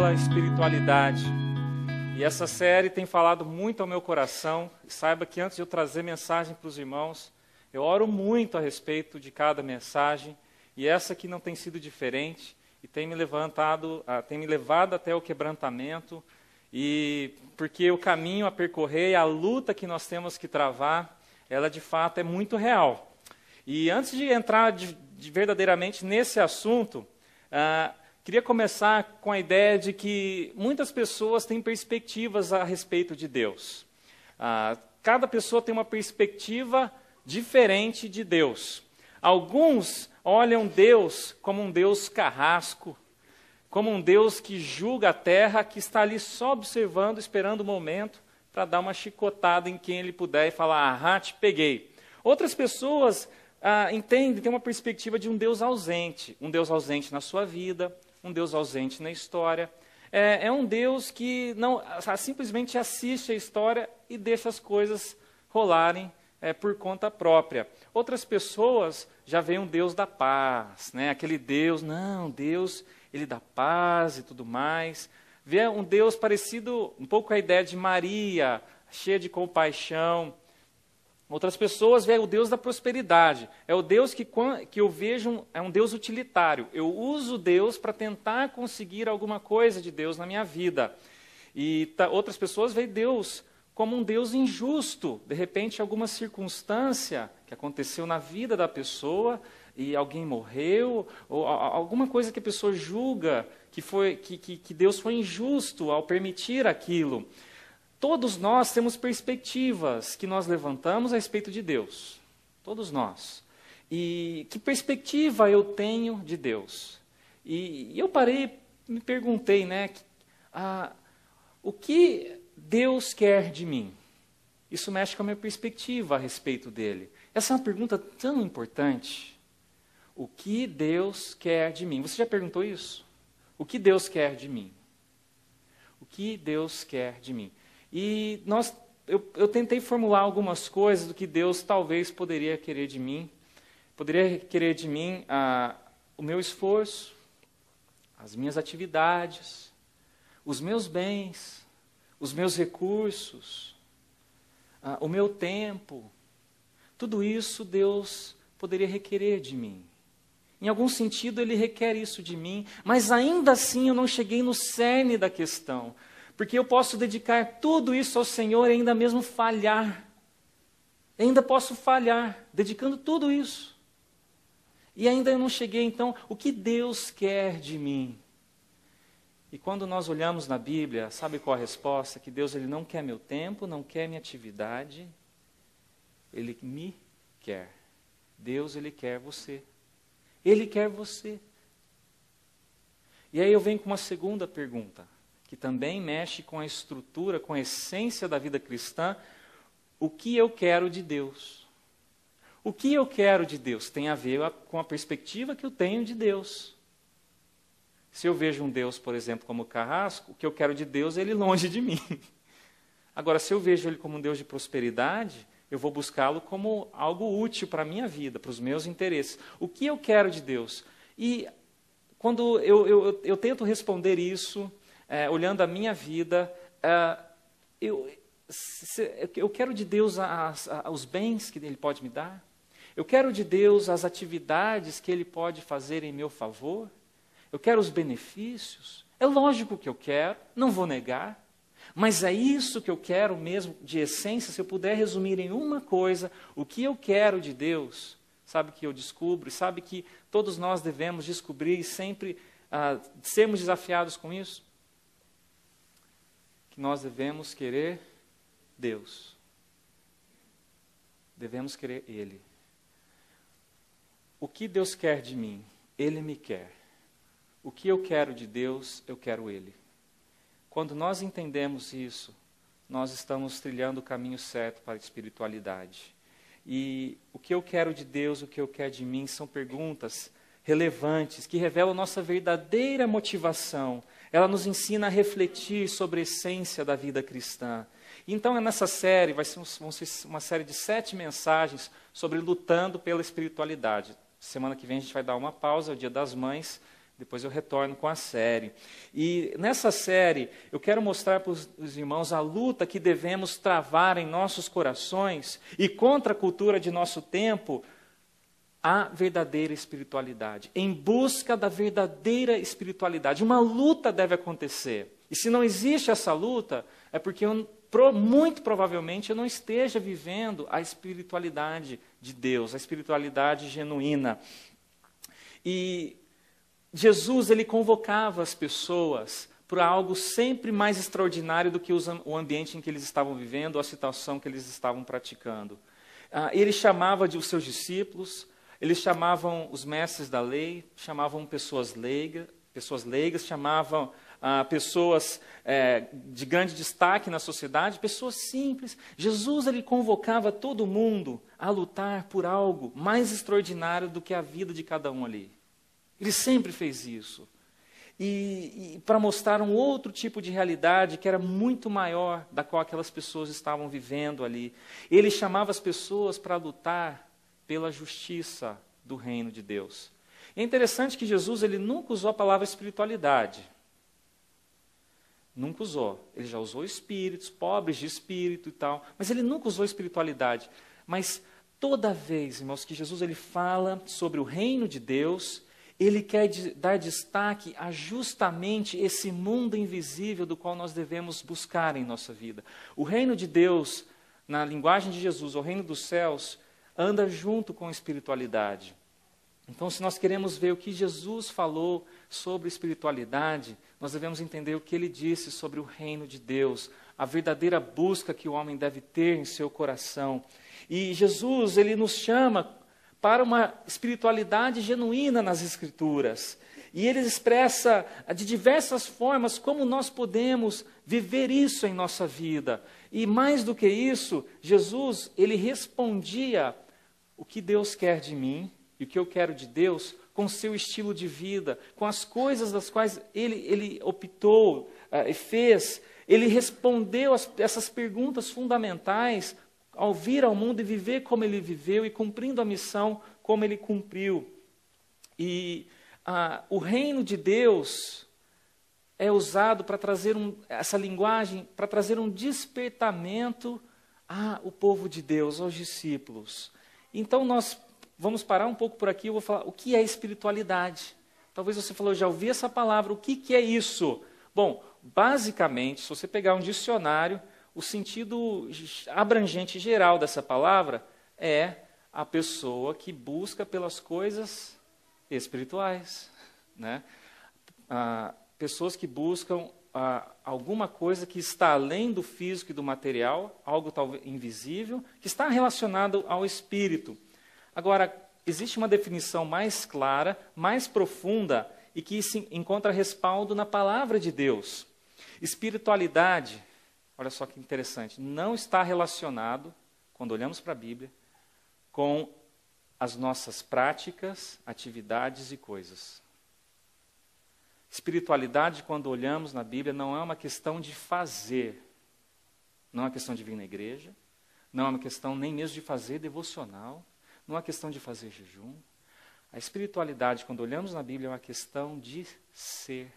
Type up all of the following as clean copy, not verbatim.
pela espiritualidade. E essa série tem falado muito ao meu coração. E saiba que antes de eu trazer mensagem para os irmãos, eu oro muito a respeito de cada mensagem. E essa aqui não tem sido diferente. E tem me levado até o quebrantamento. E porque o caminho a percorrer, a luta que nós temos que travar, ela de fato é muito real. E antes de entrar verdadeiramente nesse assunto, queria começar com a ideia de que muitas pessoas têm perspectivas a respeito de Deus. Cada pessoa tem uma perspectiva diferente de Deus. Alguns olham Deus como um Deus carrasco, como um Deus que julga a terra, que está ali só observando, esperando o momento para dar uma chicotada em quem ele puder e falar, te peguei. Outras pessoas entendem, têm uma perspectiva de um Deus ausente na sua vida, um Deus ausente na história. É um Deus que não simplesmente assiste a história e deixa as coisas rolarem por conta própria. Outras pessoas já veem um Deus da paz, né? Aquele Deus, Deus, ele dá paz e tudo mais. Vê um Deus parecido um pouco com a ideia de Maria, cheia de compaixão. Outras pessoas veem o Deus da prosperidade. É o Deus que eu vejo, é um Deus utilitário. Eu uso Deus para tentar conseguir alguma coisa de Deus na minha vida. E outras pessoas veem Deus como um Deus injusto. De repente, alguma circunstância que aconteceu na vida da pessoa e alguém morreu, ou alguma coisa que a pessoa julga que Deus foi injusto ao permitir aquilo. Todos nós temos perspectivas que nós levantamos a respeito de Deus. Todos nós. E que perspectiva eu tenho de Deus? E eu me perguntei, o que Deus quer de mim? Isso mexe com a minha perspectiva a respeito dele. Essa é uma pergunta tão importante. O que Deus quer de mim? Você já perguntou isso? O que Deus quer de mim? O que Deus quer de mim? E eu tentei formular algumas coisas do que Deus talvez poderia querer de mim. Poderia querer de mim o meu esforço, as minhas atividades, os meus bens, os meus recursos, o meu tempo. Tudo isso Deus poderia requerer de mim. Em algum sentido, Ele requer isso de mim, mas ainda assim eu não cheguei no cerne da questão. Porque eu posso dedicar tudo isso ao Senhor e ainda mesmo falhar. Ainda posso falhar, dedicando tudo isso. E ainda eu não cheguei, então, o que Deus quer de mim? E quando nós olhamos na Bíblia, sabe qual a resposta? Que Deus ele não quer meu tempo, não quer minha atividade. Ele me quer. Deus, Ele quer você. Ele quer você. E aí eu venho com uma segunda pergunta, que também mexe com a estrutura, com a essência da vida cristã. O que eu quero de Deus? O que eu quero de Deus tem a ver com a perspectiva que eu tenho de Deus. Se eu vejo um Deus, por exemplo, como carrasco, o que eu quero de Deus é Ele longe de mim. Agora, se eu vejo Ele como um Deus de prosperidade, eu vou buscá-lo como algo útil para a minha vida, para os meus interesses. O que eu quero de Deus? E quando eu tento responder isso, olhando a minha vida, eu quero de Deus os bens que Ele pode me dar? Eu quero de Deus as atividades que Ele pode fazer em meu favor? Eu quero os benefícios? É lógico que eu quero, não vou negar. Mas é isso que eu quero mesmo, de essência, se eu puder resumir em uma coisa, o que eu quero de Deus, sabe que eu descubro, sabe que todos nós devemos descobrir e sempre sermos desafiados com isso? Que nós devemos querer Deus. Devemos querer Ele. O que Deus quer de mim? Ele me quer. O que eu quero de Deus, eu quero Ele. Quando nós entendemos isso, nós estamos trilhando o caminho certo para a espiritualidade. E o que eu quero de Deus, o que eu quero de mim, são perguntas relevantes, que revelam nossa verdadeira motivação. Ela nos ensina a refletir sobre a essência da vida cristã. Então, nessa série, vão ser uma série de 7 mensagens sobre lutando pela espiritualidade. Semana que vem a gente vai dar uma pausa, é o Dia das Mães, Depois eu retorno com a série. E nessa série, eu quero mostrar para os irmãos a luta que devemos travar em nossos corações e contra a cultura de nosso tempo, a verdadeira espiritualidade. Em busca da verdadeira espiritualidade. Uma luta deve acontecer. E se não existe essa luta, é porque muito provavelmente eu não esteja vivendo a espiritualidade de Deus, a espiritualidade genuína. E Jesus, ele convocava as pessoas para algo sempre mais extraordinário do que o ambiente em que eles estavam vivendo, ou a situação que eles estavam praticando. Ele chamava os seus discípulos, eles chamavam os mestres da lei, chamavam pessoas leigas, chamavam pessoas de grande destaque na sociedade, pessoas simples. Jesus, ele convocava todo mundo a lutar por algo mais extraordinário do que a vida de cada um ali. Ele sempre fez isso. E para mostrar um outro tipo de realidade que era muito maior da qual aquelas pessoas estavam vivendo ali. Ele chamava as pessoas para lutar pela justiça do reino de Deus. É interessante que Jesus, ele nunca usou a palavra espiritualidade. Nunca usou. Ele já usou espíritos, pobres de espírito e tal, mas ele nunca usou espiritualidade. Mas toda vez, irmãos, que Jesus ele fala sobre o reino de Deus, ele quer dar destaque a justamente esse mundo invisível do qual nós devemos buscar em nossa vida. O reino de Deus, na linguagem de Jesus, o reino dos céus, anda junto com a espiritualidade. Então, se nós queremos ver o que Jesus falou sobre espiritualidade, nós devemos entender o que ele disse sobre o reino de Deus, a verdadeira busca que o homem deve ter em seu coração. E Jesus, ele nos chama para uma espiritualidade genuína nas Escrituras. E ele expressa de diversas formas como nós podemos viver isso em nossa vida. E mais do que isso, Jesus, ele respondia o que Deus quer de mim e o que eu quero de Deus com o seu estilo de vida, com as coisas das quais ele optou e fez. Ele respondeu essas perguntas fundamentais ao vir ao mundo e viver como ele viveu e cumprindo a missão como ele cumpriu. E o reino de Deus é usado para trazer essa linguagem, para trazer um despertamento ao povo de Deus, aos discípulos. Então nós vamos parar um pouco por aqui, eu vou falar o que é espiritualidade. Talvez você falou, já ouvi essa palavra, o que é isso? Bom, basicamente, se você pegar um dicionário, o sentido abrangente geral dessa palavra é a pessoa que busca pelas coisas espirituais, né? Pessoas que buscam alguma coisa que está além do físico e do material, algo talvez invisível, que está relacionado ao espírito. Agora, existe uma definição mais clara, mais profunda e que se encontra respaldo na palavra de Deus. Espiritualidade, olha só que interessante, não está relacionado, quando olhamos para a Bíblia, com as nossas práticas, atividades e coisas. Espiritualidade, quando olhamos na Bíblia, não é uma questão de fazer, não é uma questão de vir na igreja, não é uma questão nem mesmo de fazer devocional, não é uma questão de fazer jejum. A espiritualidade, quando olhamos na Bíblia, é uma questão de ser,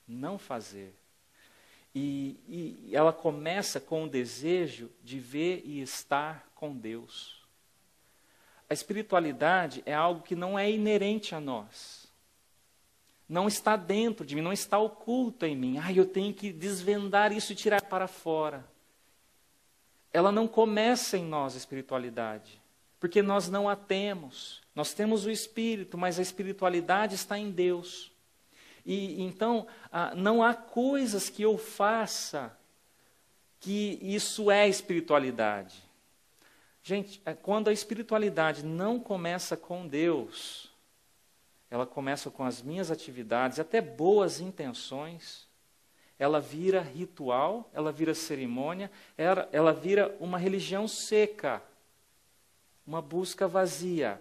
não fazer. E ela começa com o desejo de ver e estar com Deus. A espiritualidade é algo que não é inerente a nós. Não está dentro de mim, não está oculto em mim. Eu tenho que desvendar isso e tirar para fora. Ela não começa em nós, a espiritualidade, porque nós não a temos. Nós temos o Espírito, mas a espiritualidade está em Deus. E então, não há coisas que eu faça que isso é espiritualidade. Gente, quando a espiritualidade não começa com Deus, ela começa com as minhas atividades, até boas intenções, ela vira ritual, ela vira cerimônia, ela vira uma religião seca, uma busca vazia.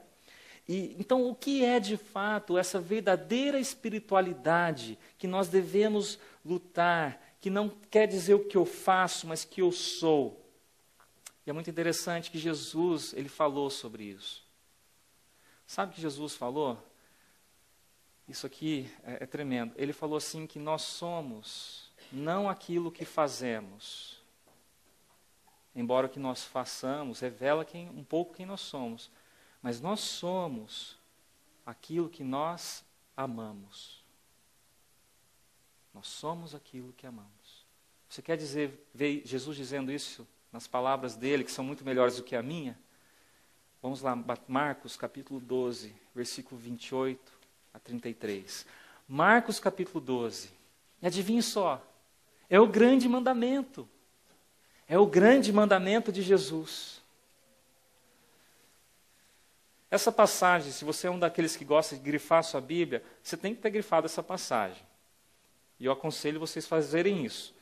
Então, o que é de fato essa verdadeira espiritualidade que nós devemos lutar, que não quer dizer o que eu faço, mas que eu sou? E é muito interessante que Jesus, ele falou sobre isso. Sabe o que Jesus falou? Isso aqui é tremendo. Ele falou assim que nós somos não aquilo que fazemos. Embora o que nós façamos revela um pouco quem nós somos. Mas nós somos aquilo que nós amamos. Nós somos aquilo que amamos. Você quer ver Jesus dizendo isso nas palavras dele, que são muito melhores do que a minha? Vamos lá, Marcos capítulo 12, versículo 28 a 33. Marcos capítulo 12. E adivinhe só, é o grande mandamento. É o grande mandamento de Jesus. Essa passagem, se você é um daqueles que gosta de grifar a sua Bíblia, você tem que ter grifado essa passagem. E eu aconselho vocês a fazerem isso.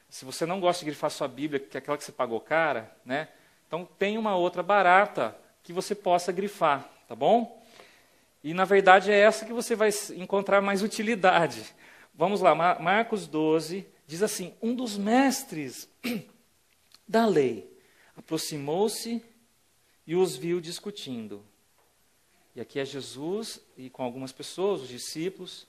Se você não gosta de grifar a sua Bíblia, que é aquela que você pagou cara, né? Então tem uma outra barata que você possa grifar, tá bom? E na verdade é essa que você vai encontrar mais utilidade. Vamos lá, Marcos 12, diz assim: um dos mestres da lei aproximou-se e os viu discutindo. E aqui é Jesus e com algumas pessoas, os discípulos.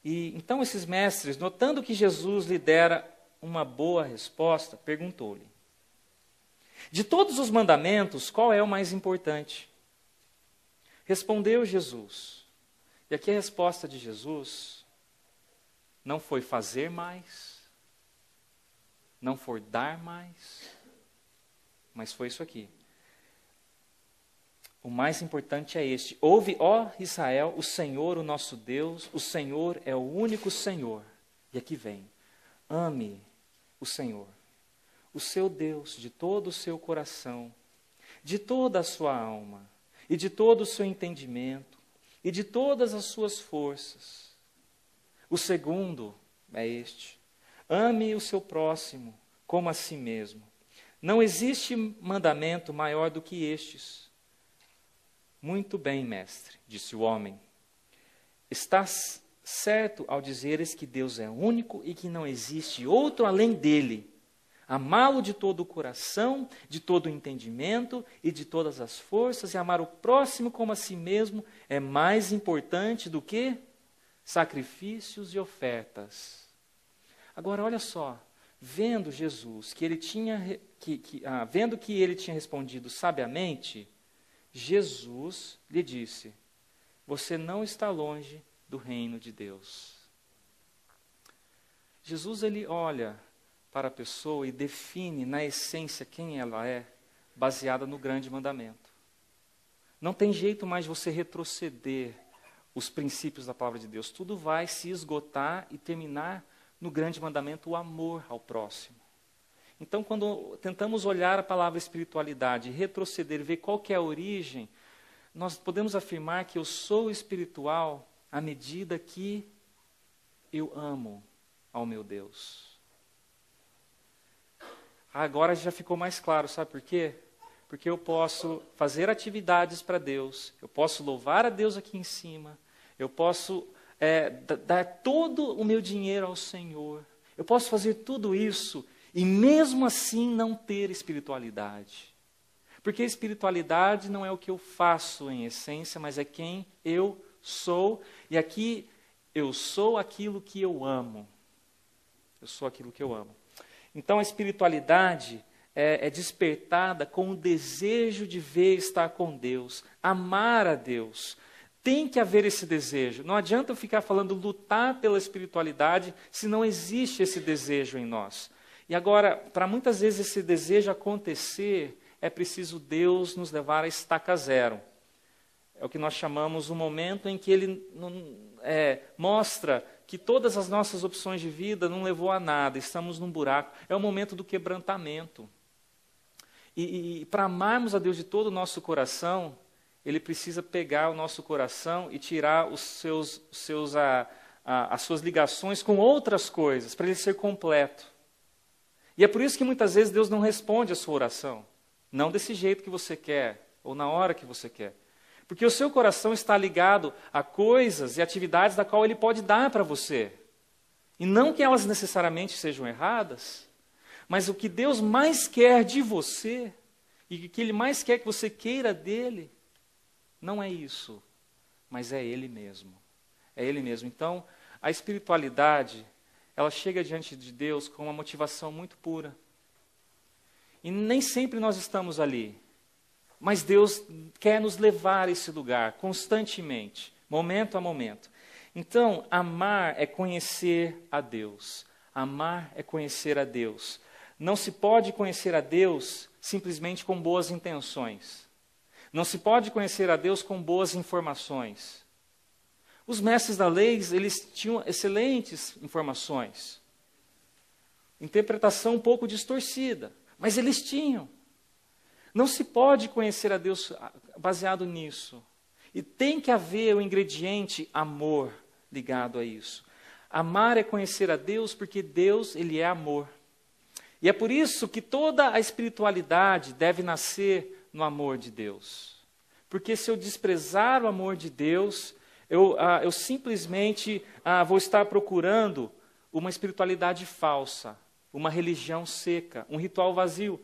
E então esses mestres, notando que Jesus lhe dera uma boa resposta, perguntou-lhe: de todos os mandamentos, qual é o mais importante? Respondeu Jesus. E aqui a resposta de Jesus não foi fazer mais, não foi dar mais, mas foi isso aqui. O mais importante é este: ouve, ó Israel, o Senhor, o nosso Deus, o Senhor é o único Senhor. E aqui vem: ame o Senhor, o seu Deus, de todo o seu coração, de toda a sua alma, e de todo o seu entendimento, e de todas as suas forças. O segundo é este: ame o seu próximo como a si mesmo. Não existe mandamento maior do que estes. Muito bem, mestre, disse o homem. Estás certo ao dizeres que Deus é único e que não existe outro além dele. Amá-lo de todo o coração, de todo o entendimento e de todas as forças, e amar o próximo como a si mesmo é mais importante do que sacrifícios e ofertas. Agora, olha só, vendo Jesus, vendo que ele tinha respondido sabiamente, Jesus lhe disse: você não está longe do reino de Deus. Jesus, ele olha para a pessoa e define na essência quem ela é, baseada no grande mandamento. Não tem jeito mais de você retroceder os princípios da palavra de Deus. Tudo vai se esgotar e terminar no grande mandamento, o amor ao próximo. Então, quando tentamos olhar a palavra espiritualidade, retroceder, ver qual que é a origem, nós podemos afirmar que eu sou espiritual à medida que eu amo ao meu Deus. Agora já ficou mais claro, sabe por quê? Porque eu posso fazer atividades para Deus, eu posso louvar a Deus aqui em cima, eu posso dar todo o meu dinheiro ao Senhor, eu posso fazer tudo isso e mesmo assim não ter espiritualidade. Porque espiritualidade não é o que eu faço em essência, mas é quem eu sou, e aqui eu sou aquilo que eu amo. Eu sou aquilo que eu amo. Então a espiritualidade é despertada com o desejo de ver estar com Deus, amar a Deus. Tem que haver esse desejo. Não adianta eu ficar falando lutar pela espiritualidade se não existe esse desejo em nós. E agora, para muitas vezes esse desejo acontecer, é preciso Deus nos levar à estaca zero. É o que nós chamamos o momento em que Ele mostra que todas as nossas opções de vida não levou a nada, estamos num buraco. É o momento do quebrantamento. E para amarmos a Deus de todo o nosso coração, Ele precisa pegar o nosso coração e tirar as suas ligações com outras coisas, para Ele ser completo. E é por isso que muitas vezes Deus não responde a sua oração. Não desse jeito que você quer, ou na hora que você quer. Porque o seu coração está ligado a coisas e atividades da qual Ele pode dar para você. E não que elas necessariamente sejam erradas, mas o que Deus mais quer de você, e o que Ele mais quer que você queira dele, não é isso, mas é Ele mesmo. é Ele mesmo. Então, a espiritualidade, ela chega diante de Deus com uma motivação muito pura. E nem sempre nós estamos ali. Mas Deus quer nos levar a esse lugar constantemente, momento a momento. Então, amar é conhecer a Deus. Amar é conhecer a Deus. Não se pode conhecer a Deus simplesmente com boas intenções. Não se pode conhecer a Deus com boas informações. Os mestres da lei, eles tinham excelentes informações. Interpretação um pouco distorcida, mas eles tinham. Não se pode conhecer a Deus baseado nisso. E tem que haver o ingrediente amor ligado a isso. Amar é conhecer a Deus porque Deus, Ele é amor. E é por isso que toda a espiritualidade deve nascer no amor de Deus. Porque se eu desprezar o amor de Deus, eu simplesmente vou estar procurando uma espiritualidade falsa, uma religião seca, um ritual vazio.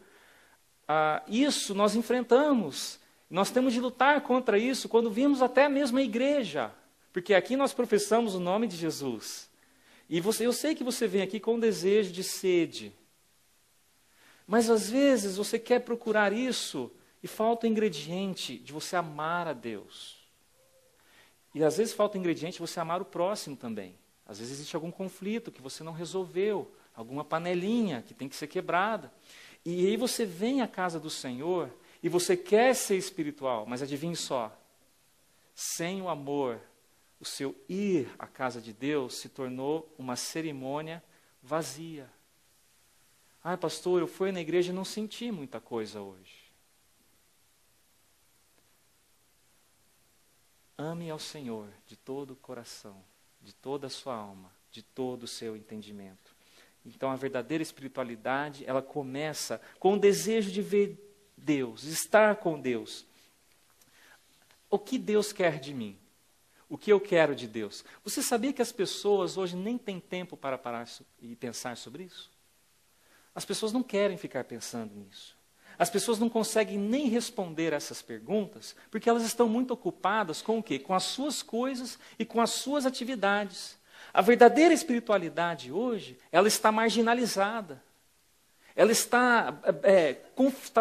Isso nós enfrentamos. Nós temos de lutar contra isso quando vimos até mesmo a igreja. Porque aqui nós professamos o nome de Jesus. E eu sei que você vem aqui com um desejo de sede. Mas às vezes você quer procurar isso e falta o ingrediente de você amar a Deus. E às vezes falta o ingrediente de você amar o próximo também. Às vezes existe algum conflito que você não resolveu, alguma panelinha que tem que ser quebrada. E aí você vem à casa do Senhor e você quer ser espiritual, mas adivinhe só, sem o amor, o seu ir à casa de Deus se tornou uma cerimônia vazia. Pastor, eu fui na igreja e não senti muita coisa hoje. Ame ao Senhor de todo o coração, de toda a sua alma, de todo o seu entendimento. Então a verdadeira espiritualidade, ela começa com o desejo de ver Deus, estar com Deus. O que Deus quer de mim? O que eu quero de Deus? Você sabia que as pessoas hoje nem têm tempo para parar e pensar sobre isso? As pessoas não querem ficar pensando nisso. As pessoas não conseguem nem responder essas perguntas, porque elas estão muito ocupadas com o quê? Com as suas coisas e com as suas atividades. A verdadeira espiritualidade hoje, ela está marginalizada. Ela está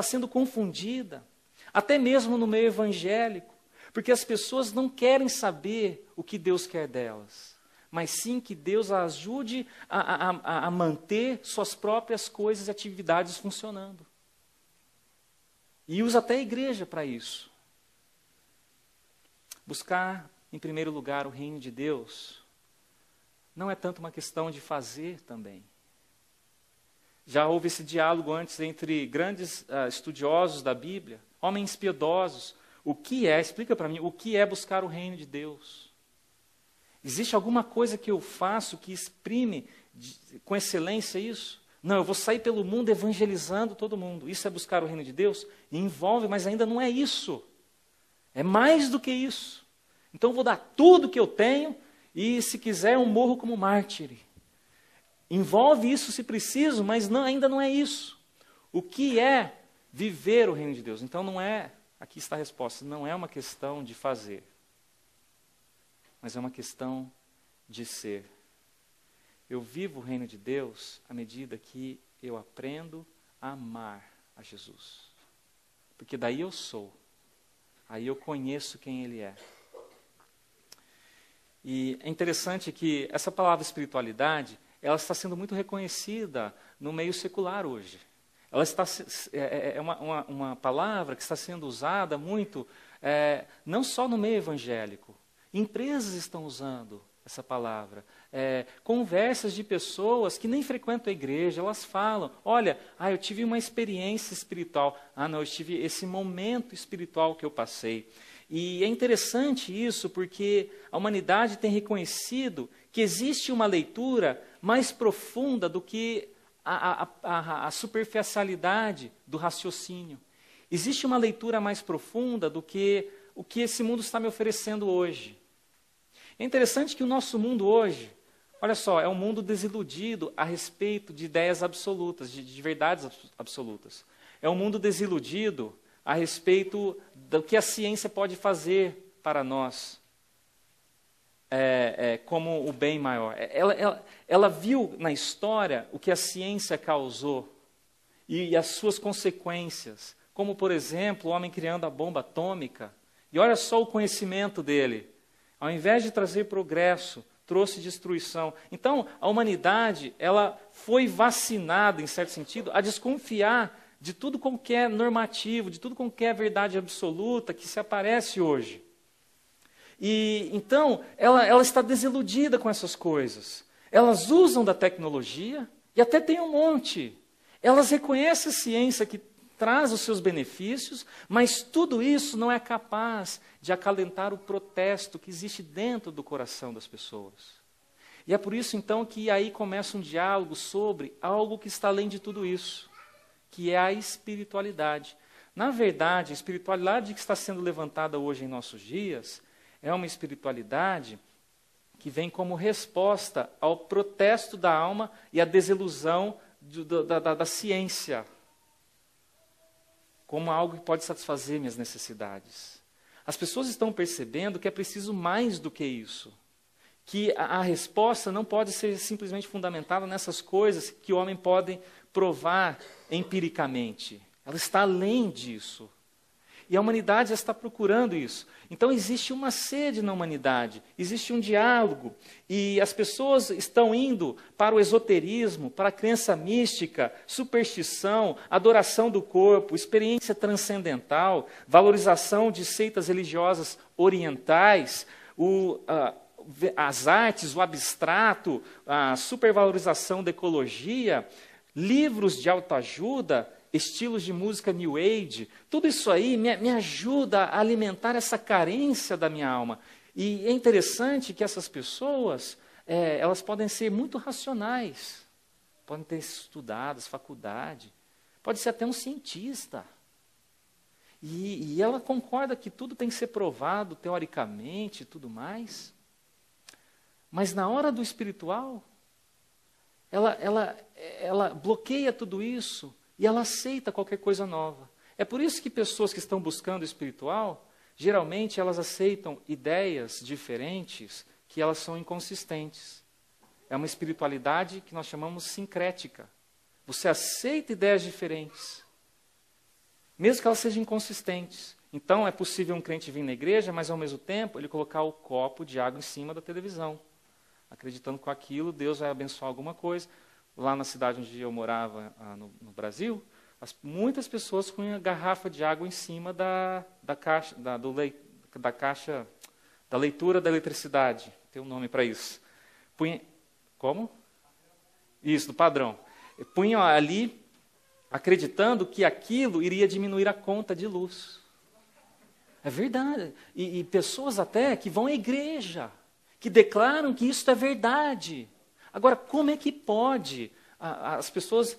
sendo confundida, até mesmo no meio evangélico, porque as pessoas não querem saber o que Deus quer delas, mas sim que Deus as ajude a manter suas próprias coisas e atividades funcionando. E usa até a igreja para isso. Buscar, em primeiro lugar, o reino de Deus não é tanto uma questão de fazer também. Já houve esse diálogo antes entre grandes estudiosos da Bíblia, homens piedosos. Explica para mim, o que é buscar o reino de Deus? Existe alguma coisa que eu faço que exprime com excelência isso? Não, eu vou sair pelo mundo evangelizando todo mundo. Isso é buscar o reino de Deus? Envolve, mas ainda não é isso. É mais do que isso. Então eu vou dar tudo que eu tenho e, se quiser, eu morro como mártir. Envolve isso se preciso, mas ainda não é isso. O que é viver o reino de Deus? Então não é, aqui está a resposta, não é uma questão de fazer, mas é uma questão de ser. Eu vivo o reino de Deus à medida que eu aprendo a amar a Jesus. Porque daí eu sou. Aí eu conheço quem Ele é. E é interessante que essa palavra espiritualidade, ela está sendo muito reconhecida no meio secular hoje. Ela está, uma palavra que está sendo usada muito, não só no meio evangélico. Empresas estão usando essa palavra. Conversas de pessoas que nem frequentam a igreja, elas falam, olha, eu tive uma experiência espiritual. Não, eu tive esse momento espiritual que eu passei. E é interessante isso, porque a humanidade tem reconhecido que existe uma leitura mais profunda do que a superficialidade do raciocínio. Existe uma leitura mais profunda do que o que esse mundo está me oferecendo hoje. É interessante que o nosso mundo hoje, olha só, é um mundo desiludido a respeito de ideias absolutas, de verdades absolutas. É um mundo desiludido a respeito do que a ciência pode fazer para nós. como o bem maior. Ela viu na história o que a ciência causou e as suas consequências, como, por exemplo, o homem criando a bomba atômica. E olha só o conhecimento dele. Ao invés de trazer progresso, trouxe destruição. Então, a humanidade, ela foi vacinada, em certo sentido, a desconfiar de tudo como que é normativo, de tudo como que é verdade absoluta que se aparece hoje. E então, ela está desiludida com essas coisas. Elas usam da tecnologia, e até tem um monte. Elas reconhecem a ciência que traz os seus benefícios, mas tudo isso não é capaz de acalentar o protesto que existe dentro do coração das pessoas. E é por isso, então, que aí começa um diálogo sobre algo que está além de tudo isso, que é a espiritualidade. Na verdade, a espiritualidade que está sendo levantada hoje em nossos dias é uma espiritualidade que vem como resposta ao protesto da alma e à desilusão da ciência, como algo que pode satisfazer minhas necessidades. As pessoas estão percebendo que é preciso mais do que isso, que a resposta não pode ser simplesmente fundamentada nessas coisas que o homem pode provar empiricamente. Ela está além disso. E a humanidade já está procurando isso. Então existe uma sede na humanidade, existe um diálogo, e as pessoas estão indo para o esoterismo, para a crença mística, superstição, adoração do corpo, experiência transcendental, valorização de seitas religiosas orientais, as artes, o abstrato, a supervalorização da ecologia, livros de autoajuda, estilos de música New Age, tudo isso aí me ajuda a alimentar essa carência da minha alma. E é interessante que essas pessoas, elas podem ser muito racionais, podem ter estudado faculdade, pode ser até um cientista. E ela concorda que tudo tem que ser provado teoricamente e tudo mais. Mas na hora do espiritual, ela bloqueia tudo isso e ela aceita qualquer coisa nova. É por isso que pessoas que estão buscando o espiritual, geralmente elas aceitam ideias diferentes que elas são inconsistentes. É uma espiritualidade que nós chamamos sincrética. Você aceita ideias diferentes, mesmo que elas sejam inconsistentes. Então é possível um crente vir na igreja, mas ao mesmo tempo ele colocar o copo de água em cima da televisão, acreditando que com aquilo Deus vai abençoar alguma coisa. Lá na cidade onde eu morava, no Brasil, muitas pessoas punham garrafa de água em cima da caixa da leitura da eletricidade. Tem um nome para isso. Como? Isso, do padrão. Punham ali, acreditando que aquilo iria diminuir a conta de luz. É verdade. E pessoas até que vão à igreja, que declaram que isso é verdade. Agora, como é que pode as pessoas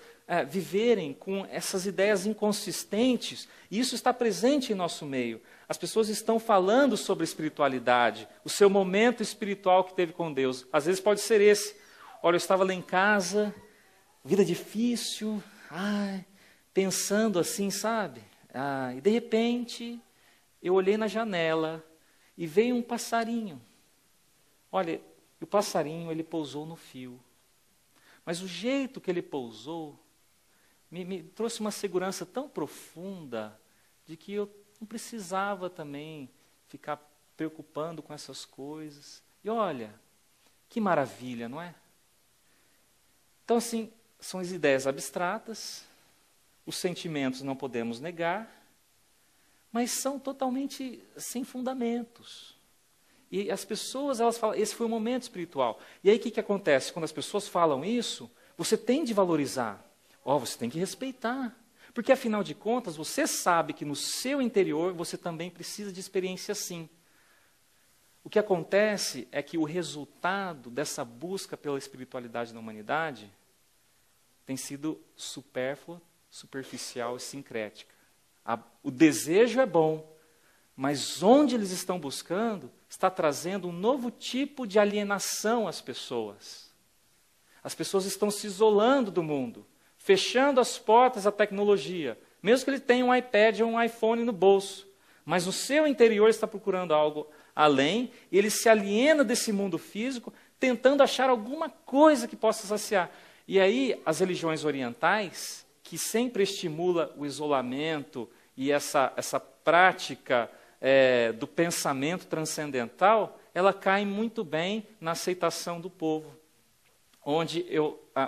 viverem com essas ideias inconsistentes? E isso está presente em nosso meio. As pessoas estão falando sobre espiritualidade, o seu momento espiritual que teve com Deus. Às vezes pode ser esse. Olha, eu estava lá em casa, vida difícil, pensando assim, sabe? E de repente, eu olhei na janela e veio um passarinho. Olha, o passarinho, ele pousou no fio. Mas o jeito que ele pousou me trouxe uma segurança tão profunda de que eu não precisava também ficar preocupando com essas coisas. E olha, que maravilha, não é? Então, assim, são as ideias abstratas, os sentimentos não podemos negar, mas são totalmente sem fundamentos. E as pessoas, elas falam, esse foi o momento espiritual. E aí o que acontece? Quando as pessoas falam isso, você tem de valorizar. Você tem que respeitar. Porque, afinal de contas, você sabe que no seu interior você também precisa de experiência assim. O que acontece é que o resultado dessa busca pela espiritualidade na humanidade tem sido supérflua, superficial e sincrética. O desejo é bom, mas onde eles estão buscando está trazendo um novo tipo de alienação às pessoas. As pessoas estão se isolando do mundo, fechando as portas à tecnologia, mesmo que ele tenha um iPad ou um iPhone no bolso, mas no seu interior está procurando algo além, e ele se aliena desse mundo físico, tentando achar alguma coisa que possa saciar. E aí, as religiões orientais, que sempre estimula o isolamento e essa prática do pensamento transcendental, ela cai muito bem na aceitação do povo, onde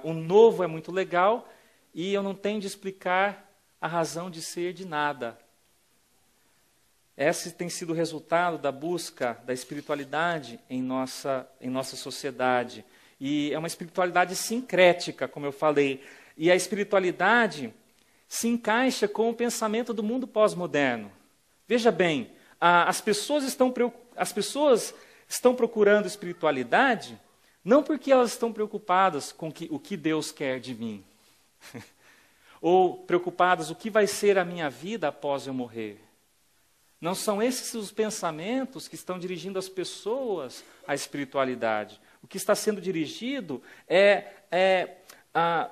o novo é muito legal e eu não tenho de explicar a razão de ser de nada. Esse tem sido o resultado da busca da espiritualidade em nossa sociedade. E é uma espiritualidade sincrética, como eu falei. E a espiritualidade se encaixa com o pensamento do mundo pós-moderno. Veja bem, as pessoas estão procurando espiritualidade não porque elas estão preocupadas com o que Deus quer de mim, ou preocupadas o que vai ser a minha vida após eu morrer. Não são esses os pensamentos que estão dirigindo as pessoas à espiritualidade. O que está sendo dirigido é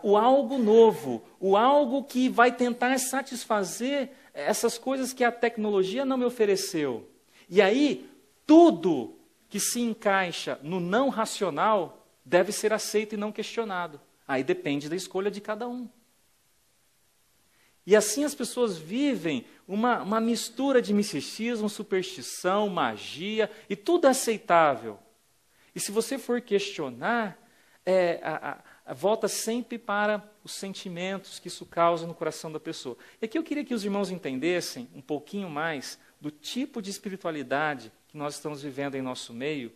o algo novo, o algo que vai tentar satisfazer essas coisas que a tecnologia não me ofereceu. E aí, tudo que se encaixa no não racional deve ser aceito e não questionado. Aí depende da escolha de cada um. E assim as pessoas vivem uma mistura de misticismo, superstição, magia, e tudo é aceitável. E se você for questionar, volta sempre para os sentimentos que isso causa no coração da pessoa. E aqui eu queria que os irmãos entendessem um pouquinho mais do tipo de espiritualidade que nós estamos vivendo em nosso meio.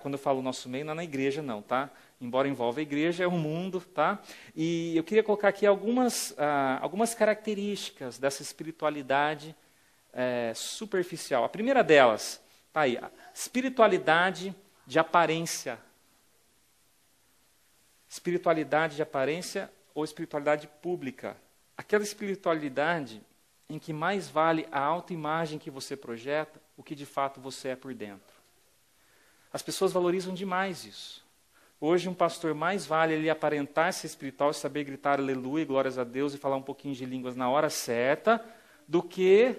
Quando eu falo nosso meio, não é na igreja não, tá? Embora envolva a igreja, é o mundo, tá? E eu queria colocar aqui algumas características dessa espiritualidade superficial. A primeira delas, tá aí, a espiritualidade de aparência. Espiritualidade de aparência ou espiritualidade pública. Aquela espiritualidade em que mais vale a autoimagem que você projeta, o que de fato você é por dentro. As pessoas valorizam demais isso. Hoje, um pastor mais vale ele aparentar ser espiritual, saber gritar aleluia, glórias a Deus e falar um pouquinho de línguas na hora certa, do que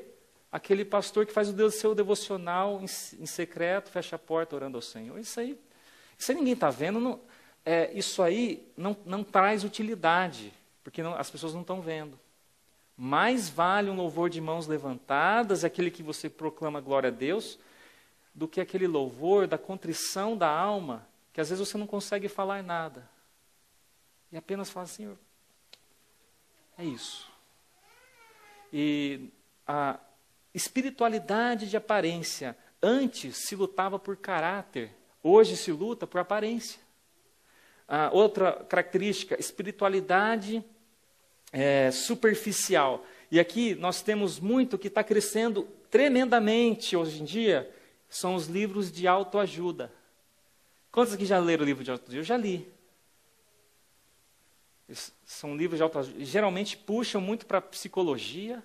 aquele pastor que faz o seu devocional em secreto, fecha a porta orando ao Senhor. Isso aí ninguém está vendo. Isso aí não traz utilidade, porque as pessoas não estão vendo. Mais vale um louvor de mãos levantadas, aquele que você proclama glória a Deus, do que aquele louvor da contrição da alma, que às vezes você não consegue falar nada. E apenas fala assim, Senhor, é isso. E a espiritualidade de aparência, antes se lutava por caráter, hoje se luta por aparência. Outra característica, espiritualidade superficial. E aqui nós temos muito que está crescendo tremendamente hoje em dia, são os livros de autoajuda. Quantos aqui já leram o livro de autoajuda? Eu já li. São livros de autoajuda. Geralmente puxam muito para a psicologia.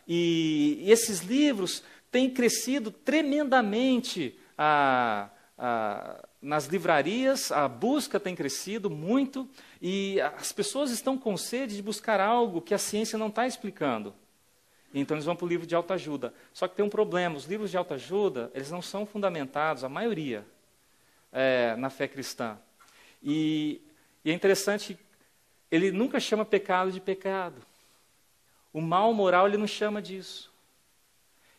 E esses livros têm crescido tremendamente nas livrarias. A busca tem crescido muito. E as pessoas estão com sede de buscar algo que a ciência não está explicando. Então eles vão para o livro de autoajuda. Só que tem um problema, os livros de autoajuda, eles não são fundamentados, a maioria, na fé cristã. E é interessante, ele nunca chama pecado de pecado. O mal moral ele não chama disso.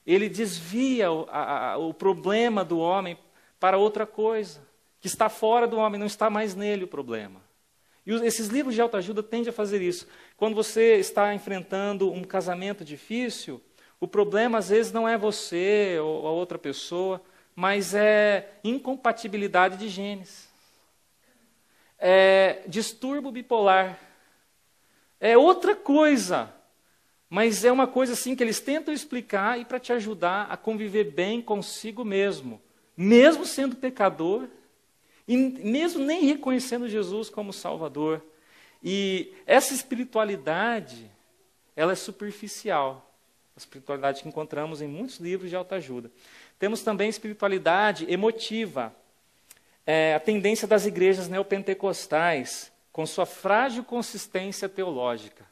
Ele desvia o problema do homem para outra coisa, que está fora do homem, não está mais nele o problema. E esses livros de autoajuda tendem a fazer isso. Quando você está enfrentando um casamento difícil, o problema às vezes não é você ou a outra pessoa, mas é incompatibilidade de genes. É distúrbio bipolar. É outra coisa. Mas é uma coisa assim que eles tentam explicar e para te ajudar a conviver bem consigo mesmo. Mesmo sendo pecador, e mesmo nem reconhecendo Jesus como Salvador. E essa espiritualidade, ela é superficial. A espiritualidade que encontramos em muitos livros de autoajuda. Temos também espiritualidade emotiva. A tendência das igrejas neopentecostais, com sua frágil consistência teológica.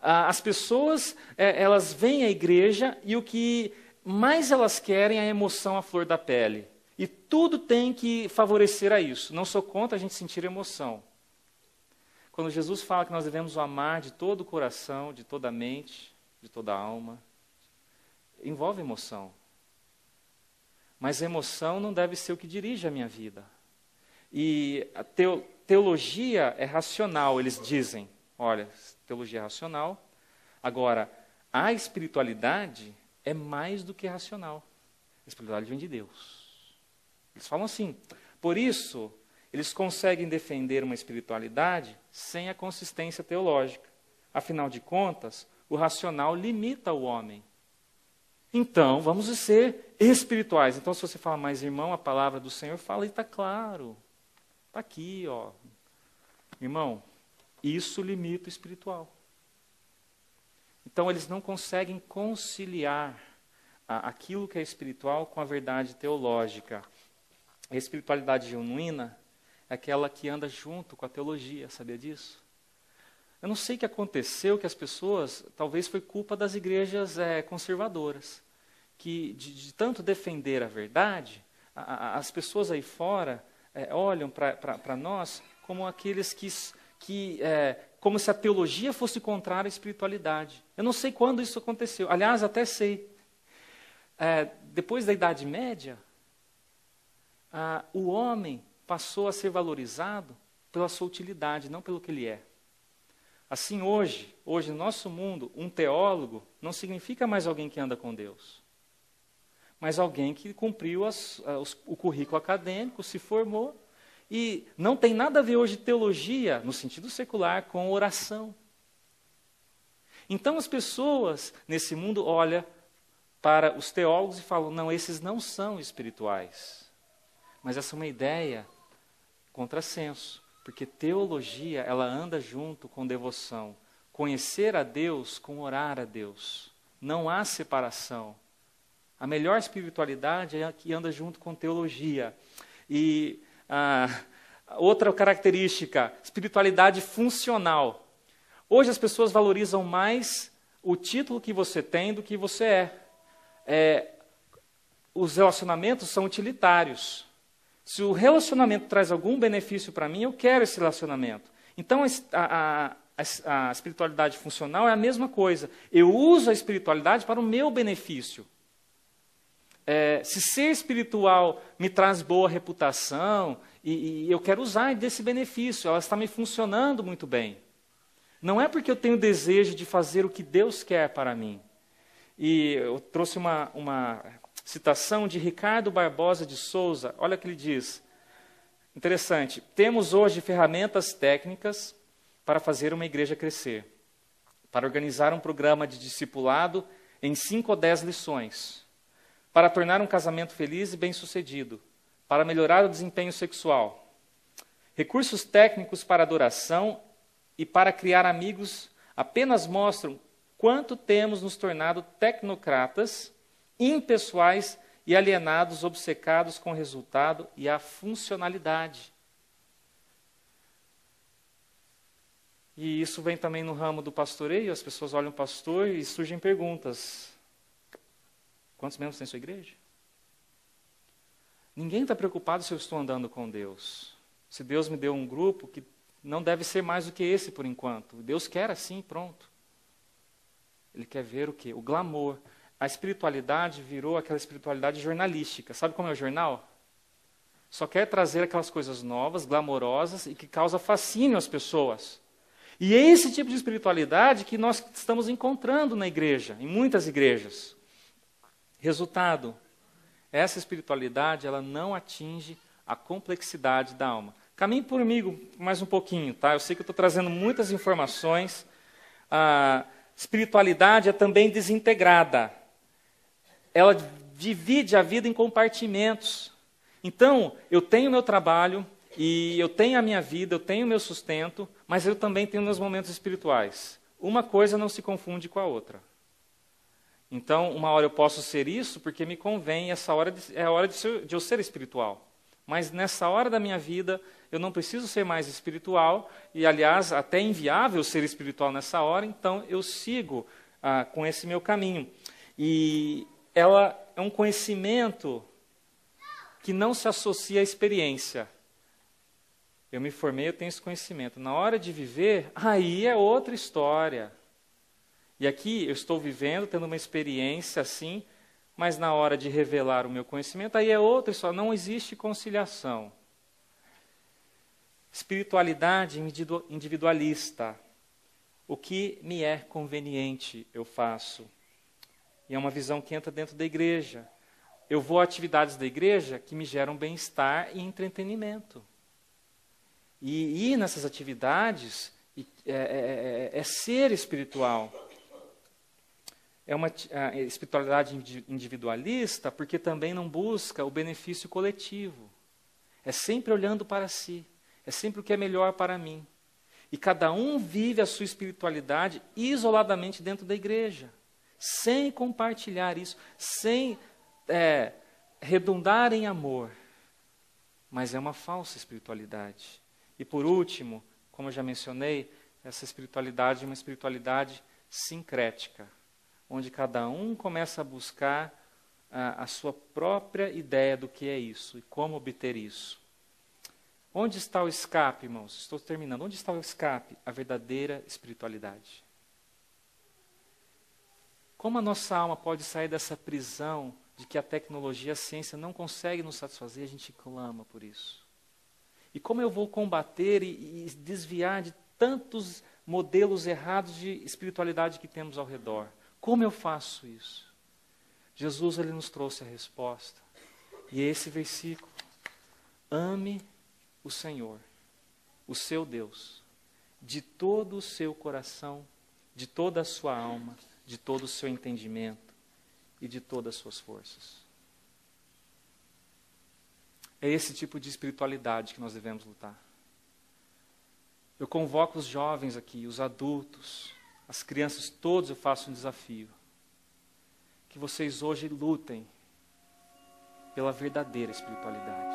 As pessoas, elas vêm à igreja e o que mais elas querem a emoção à flor da pele. E tudo tem que favorecer a isso. Não sou contra a gente sentir emoção. Quando Jesus fala que nós devemos o amar de todo o coração, de toda a mente, de toda a alma, envolve emoção. Mas a emoção não deve ser o que dirige a minha vida. E a teologia é racional, eles dizem. Olha, teologia é racional. Agora, a espiritualidade é mais do que racional. A espiritualidade vem de Deus. Eles falam assim. Por isso, eles conseguem defender uma espiritualidade sem a consistência teológica. Afinal de contas, o racional limita o homem. Então, vamos ser espirituais. Então, se você fala, mas irmão, a palavra do Senhor fala e está claro. Está aqui, ó. Irmão, isso limita o espiritual. Então, eles não conseguem conciliar aquilo que é espiritual com a verdade teológica. A espiritualidade genuína é aquela que anda junto com a teologia, sabia disso? Eu não sei o que aconteceu, que as pessoas, talvez foi culpa das igrejas conservadoras, que de tanto defender a verdade, as pessoas aí fora olham para nós como aqueles como se a teologia fosse contrária à espiritualidade. Eu não sei quando isso aconteceu. Aliás, até sei. Depois da Idade Média, o homem passou a ser valorizado pela sua utilidade, não pelo que ele é. Assim, hoje no nosso mundo, um teólogo não significa mais alguém que anda com Deus, mas alguém que cumpriu o currículo acadêmico, se formou, e não tem nada a ver hoje teologia, no sentido secular, com oração. Então as pessoas nesse mundo olham para os teólogos e falam, não, esses não são espirituais. Mas essa é uma ideia contrassenso. Porque teologia, ela anda junto com devoção. Conhecer a Deus com orar a Deus. Não há separação. A melhor espiritualidade é a que anda junto com teologia. E outra característica, espiritualidade funcional. Hoje as pessoas valorizam mais o título que você tem do que você é. Os relacionamentos são utilitários. Se o relacionamento traz algum benefício para mim, eu quero esse relacionamento. Então, a espiritualidade funcional é a mesma coisa. Eu uso a espiritualidade para o meu benefício. Se ser espiritual me traz boa reputação, e eu quero usar desse benefício, ela está me funcionando muito bem. Não é porque eu tenho desejo de fazer o que Deus quer para mim. E eu trouxe uma citação de Ricardo Barbosa de Souza. Olha o que ele diz. Interessante. Temos hoje ferramentas técnicas para fazer uma igreja crescer. Para organizar um programa de discipulado em 5 ou 10 lições. Para tornar um casamento feliz e bem-sucedido. Para melhorar o desempenho sexual. Recursos técnicos para adoração e para criar amigos apenas mostram quanto temos nos tornado tecnocratas, impessoais e alienados, obcecados com o resultado e a funcionalidade. E isso vem também no ramo do pastoreio, as pessoas olham o pastor e surgem perguntas. Quantos membros tem sua igreja? Ninguém está preocupado se eu estou andando com Deus. Se Deus me deu um grupo que não deve ser mais do que esse por enquanto. Deus quer assim, pronto. Ele quer ver o quê? O glamour. A espiritualidade virou aquela espiritualidade jornalística. Sabe como é o jornal? Só quer trazer aquelas coisas novas, glamorosas e que causa fascínio às pessoas. E é esse tipo de espiritualidade que nós estamos encontrando na igreja, em muitas igrejas. Resultado, essa espiritualidade ela não atinge a complexidade da alma. Caminhe comigo mais um pouquinho, tá? Eu sei que eu estou trazendo muitas informações. A espiritualidade é também desintegrada. Ela divide a vida em compartimentos. Então, eu tenho meu trabalho, e eu tenho a minha vida, eu tenho o meu sustento, mas eu também tenho meus momentos espirituais. Uma coisa não se confunde com a outra. Então, uma hora eu posso ser isso porque me convém, essa hora é a hora de eu ser espiritual. Mas nessa hora da minha vida, eu não preciso ser mais espiritual, e aliás, até é inviável ser espiritual nessa hora, então eu sigo com esse meu caminho. E ela é um conhecimento que não se associa à experiência. Eu me formei, eu tenho esse conhecimento. Na hora de viver, aí é outra história. E aqui eu estou vivendo, tendo uma experiência assim, mas na hora de revelar o meu conhecimento, aí é outra história. Não existe conciliação. Espiritualidade individualista. O que me é conveniente, eu faço. E é uma visão que entra dentro da igreja. Eu vou a atividades da igreja que me geram bem-estar e entretenimento. E ir nessas atividades é ser espiritual. É uma espiritualidade individualista porque também não busca o benefício coletivo. É sempre olhando para si. É sempre o que é melhor para mim. E cada um vive a sua espiritualidade isoladamente dentro da igreja, sem compartilhar isso, sem redundar em amor. Mas é uma falsa espiritualidade. E por último, como eu já mencionei, essa espiritualidade é uma espiritualidade sincrética, onde cada um começa a buscar a sua própria ideia do que é isso e como obter isso. Onde está o escape, irmãos? Estou terminando. Onde está o escape? A verdadeira espiritualidade. Como a nossa alma pode sair dessa prisão de que a tecnologia, a ciência não consegue nos satisfazer, a gente clama por isso. E como eu vou combater e desviar de tantos modelos errados de espiritualidade que temos ao redor? Como eu faço isso? Jesus, ele nos trouxe a resposta. E é esse versículo. Ame o Senhor, o seu Deus, de todo o seu coração, de toda a sua alma, de todo o seu entendimento e de todas as suas forças. É esse tipo de espiritualidade que nós devemos lutar. Eu convoco os jovens aqui, os adultos, as crianças, todos eu faço um desafio. Que vocês hoje lutem pela verdadeira espiritualidade.